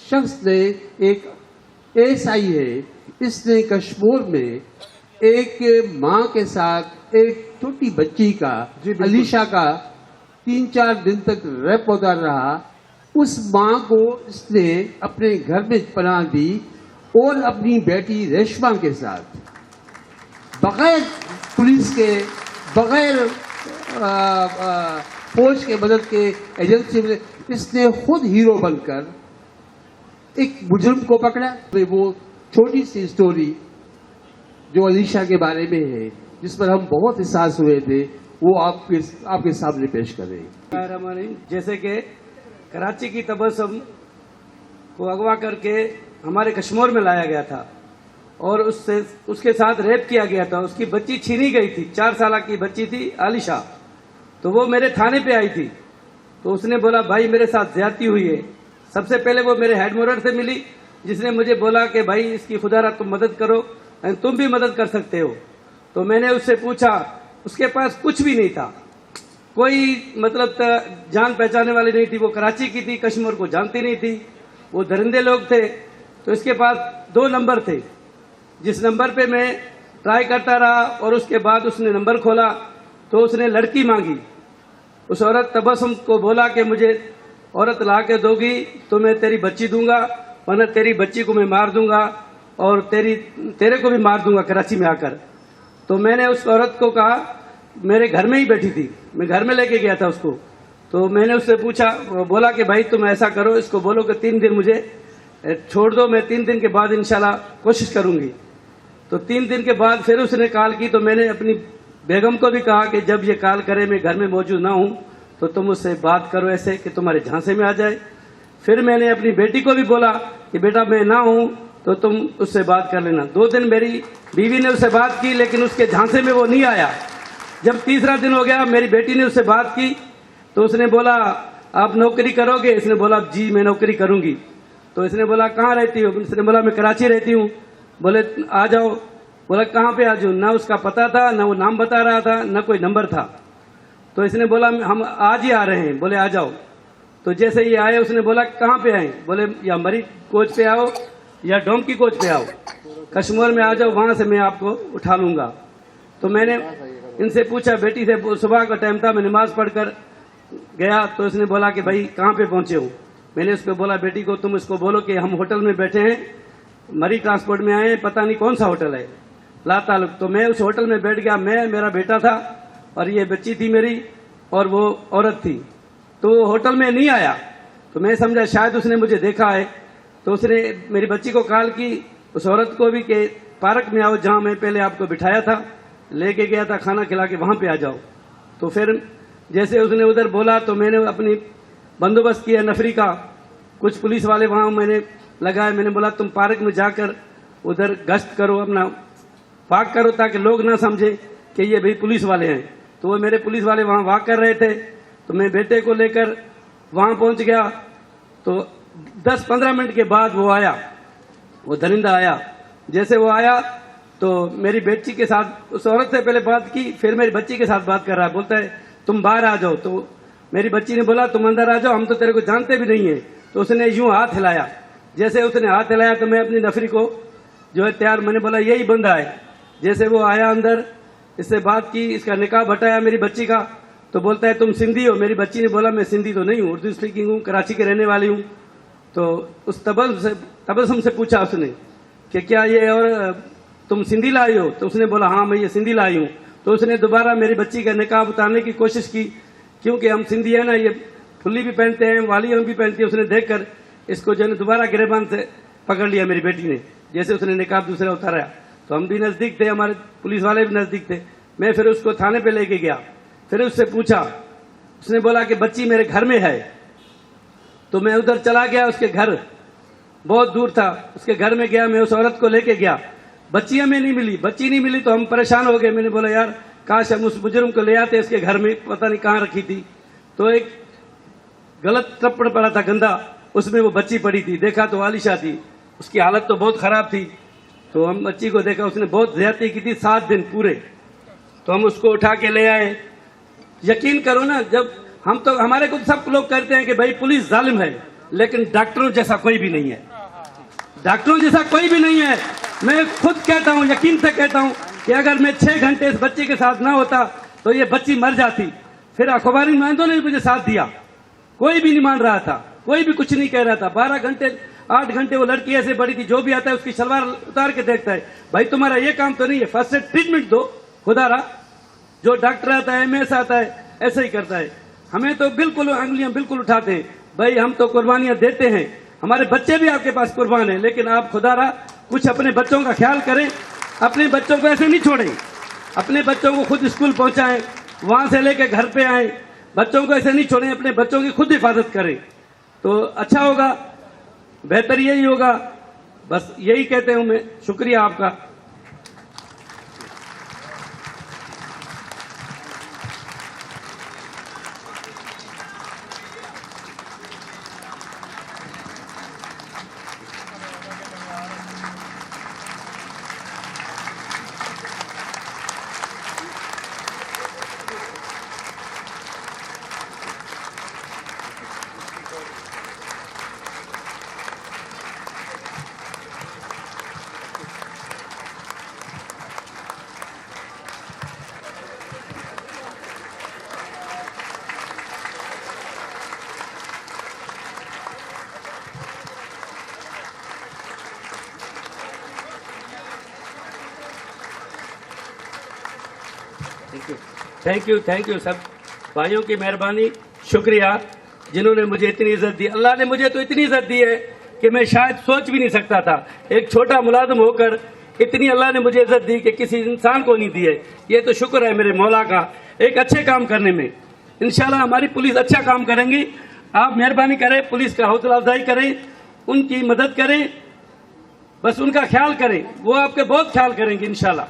शख्स ने, एक एएसआई है, इसने कश्मीर में एक मां के साथ एक छोटी बच्ची का, अलीशा का 3-4 दिन तक रेप होता रहा। उस मां को इसने अपने घर में पनाह दी और अपनी बेटी रेशमा के साथ बगैर पुलिस के, बगैर फौज के मदद के, एजेंसी में इसने खुद हीरो बनकर एक मुजरिम को पकड़ा। वो छोटी सी स्टोरी जो अलीशा के बारे में है, जिस पर हम बहुत एहसास हुए थे, वो आपके सामने पेश कर रहे हैं। जैसे कि कराची की तबस्सुम को अगवा करके हमारे कश्मीर में लाया गया था और उसके साथ रेप किया गया था। उसकी बच्ची छीनी गई थी, 4 साल की बच्ची थी आलिशा। तो वो मेरे थाने पे आई थी, तो उसने बोला भाई मेरे साथ ज्यादती हुई है। सबसे पहले वो मेरे हेड मोरर से मिली, जिसने मुझे बोला कि भाई इसकी खुदारा तुम मदद करो, तुम भी मदद कर सकते हो। तो मैंने उससे पूछा, उसके पास कुछ भी नहीं था, कोई मतलब जान पहचाने वाली नहीं थी। वो कराची की थी, कश्मीर को जानती नहीं थी, वो दरिंदे लोग थे। तो इसके पास 2 नंबर थे, जिस नंबर पे मैं ट्राई करता रहा और उसके बाद उसने नंबर खोला तो उसने लड़की मांगी। उस औरत तबस्सुम को बोला कि मुझे औरत ला के दोगी तो मैं तेरी बच्ची दूंगा, वरना तेरी बच्ची को मैं मार दूंगा और तेरे को भी मार दूंगा कराची में आकर। तो मैंने उस औरत को कहा, मेरे घर में ही बैठी थी, मैं घर में लेके गया था उसको। तो मैंने उससे पूछा, बोला कि भाई तुम ऐसा करो, इसको बोलो कि 3 दिन मुझे छोड़ दो, मैं 3 दिन के बाद इंशाल्लाह कोशिश करूंगी। तो 3 दिन के बाद फिर उसने कॉल की। तो मैंने अपनी बेगम को भी कहा कि जब ये कॉल करे मैं घर में मौजूद ना हूं तो तुम उससे बात करो ऐसे कि तुम्हारे झांसे में आ जाए। फिर मैंने अपनी बेटी को भी बोला कि बेटा मैं ना हूं तो तुम उससे बात कर लेना। 2 दिन मेरी बीवी ने उससे बात की, लेकिन उसके झांसे में वो नहीं आया। जब तीसरा दिन हो गया, मेरी बेटी ने उससे बात की तो उसने बोला आप नौकरी करोगे? इसने बोला जी मैं नौकरी करूंगी। तो इसने बोला कहाँ रहती हो? इसने बोला मैं कराची रहती हूँ। बोले आ जाओ। बोला कहाँ पे आ जाऊँ? ना उसका पता था, ना वो नाम बता रहा था, ना कोई नंबर था। तो इसने बोला हम आज ही आ रहे हैं। बोले आ जाओ। तो जैसे ये आए उसने बोला कहाँ पे आए? बोले या मरी कोच पे आओ या डोंकी कोच पे आओ, कश्मीर में आ जाओ, वहां से मैं आपको उठा लूंगा। तो मैंने इनसे पूछा, बेटी से, सुबह का टाइम था, मैं नमाज पढ़कर गया। तो इसने बोला कि भाई कहाँ पे पहुंचे हो? मैंने उसको बोला बेटी को तुम इसको बोलो कि हम होटल में बैठे हैं, मरी ट्रांसपोर्ट में आए हैं, पता नहीं कौन सा होटल है, ला ताल्लुक। तो मैं उस होटल में बैठ गया, मैं, मेरा बेटा था और ये बच्ची थी मेरी और वो औरत थी। तो वो होटल में नहीं आया तो मैं समझा शायद उसने मुझे देखा है। तो उसने मेरी बच्ची को कॉल की, उस औरत को भी, कि पार्क में आओ जहां मैं पहले आपको बिठाया था, लेके गया था खाना खिला के, वहां पे आ जाओ। तो फिर जैसे उसने उधर बोला तो मैंने अपनी बंदोबस्त किया नफरी का, कुछ पुलिस वाले वहां मैंने लगाए। मैंने बोला तुम पार्क में जाकर उधर गश्त करो, अपना वाक करो, ताकि लोग ना समझे कि ये भाई पुलिस वाले हैं। तो वो मेरे पुलिस वाले वहां वाक कर रहे थे। तो मैं बेटे को लेकर वहां पहुंच गया। तो 10-15 मिनट के बाद वो आया, वो दरिंदा आया। जैसे वो आया तो मेरी बेटी के साथ उस औरत से पहले बात की, फिर मेरी बच्ची के साथ बात कर रहा है। बोलता है तुम बाहर आ जाओ। तो मेरी बच्ची ने बोला तुम अंदर आ जाओ, हम तो तेरे को जानते भी नहीं है। तो उसने यूं हाथ हिलाया। जैसे उसने हाथ हिलाया तो मैं अपनी नफरी को जो है तैयार, मैंने बोला यही बंदा है। जैसे वो आया अंदर, इससे बात की, इसका निकाह हटाया मेरी बच्ची का। तो बोलता है तुम सिंधी हो? मेरी बच्ची ने बोला मैं सिंधी तो नहीं हूँ, उर्दू स्पीकिंग हूँ, कराची के रहने वाली हूँ। तो उस तबस्सुम से पूछा उसने कि क्या ये और तुम सिंधी लाई हो? तो उसने बोला हाँ मैं ये सिंधी लाई हूँ। तो उसने दोबारा मेरी बच्ची का निकाह उतारने की कोशिश की, क्योंकि हम सिंधी है ना, ये फुल्ली भी पहनते हैं, वालियां भी पहनती है। उसने देखकर इसको जो है दोबारा गिरबान से पकड़ लिया मेरी बेटी ने। जैसे उसने निकाह दूसरा उतारा तो हम भी नजदीक थे, हमारे पुलिस वाले भी नजदीक थे। मैं फिर उसको थाने पे लेके गया, फिर उससे पूछा। उसने बोला कि बच्ची मेरे घर में है। तो मैं उधर चला गया, उसके घर बहुत दूर था, उसके घर में गया, मैं उस औरत को लेके गया। बच्ची हमें नहीं मिली, बच्ची नहीं मिली तो हम परेशान हो गए। मैंने बोला यार काश हम उस बुजुर्ग को ले आते, इसके घर में पता नहीं कहाँ रखी थी। तो एक गलत टप्पड़ पड़ा था गंदा, उसमें वो बच्ची पड़ी थी। देखा तो आलिशा थी, उसकी हालत तो बहुत खराब थी। तो हम बच्ची को देखा, उसने बहुत ज्यादती की थी 7 दिन पूरे। तो हम उसको उठा के ले आए। यकीन करो ना, जब हम तो हमारे को सब लोग कहते हैं कि भाई पुलिस जालिम है, लेकिन डॉक्टरों जैसा कोई भी नहीं है, डॉक्टरों जैसा कोई भी नहीं है। मैं खुद कहता हूँ, यकीन से कहता हूँ कि अगर मैं 6 घंटे इस बच्चे के साथ ना होता तो ये बच्ची मर जाती। फिर अखबारी नुमाइंदों ने भी मुझे साथ दिया, कोई भी नहीं मान रहा था, कोई भी कुछ नहीं कह रहा था। 12 घंटे 8 घंटे वो लड़की ऐसे बड़ी थी, जो भी आता है उसकी सलवार उतार के देखता है, भाई तुम्हारा ये काम तो नहीं है, फर्स्ट एड ट्रीटमेंट दो खुदारा। जो डॉक्टर आता है, एमएस आता है, ऐसे ही करता है। हमें तो बिल्कुल अंगुलियां बिल्कुल उठाते हैं, भाई हम तो कुर्बानियां देते हैं, हमारे बच्चे भी आपके पास कुर्बान है, लेकिन आप खुदारा कुछ अपने बच्चों का ख्याल करें, अपने बच्चों को ऐसे नहीं छोड़ें, अपने बच्चों को खुद स्कूल पहुंचाएं, वहां से लेके घर पे आए, बच्चों को ऐसे नहीं छोड़ें, अपने बच्चों की खुद हिफाजत करें तो अच्छा होगा, बेहतर यही होगा। बस यही कहते हूं मैं। शुक्रिया आपका। थैंक यू सब भाइयों की मेहरबानी, शुक्रिया जिन्होंने मुझे इतनी इज्जत दी। अल्लाह ने मुझे तो इतनी इज्जत दी है कि मैं शायद सोच भी नहीं सकता था, एक छोटा मुलाजिम होकर इतनी अल्लाह ने मुझे इज्जत दी कि किसी इंसान को नहीं दी है। ये तो शुक्र है मेरे मौला का, एक अच्छे काम करने में। इंशाल्लाह हमारी पुलिस अच्छा काम करेंगी। आप मेहरबानी करें, पुलिस का हौसला अफजाई करें, उनकी मदद करें, बस उनका ख्याल करें, वो आपके बहुत ख्याल करेंगे इंशाल्लाह।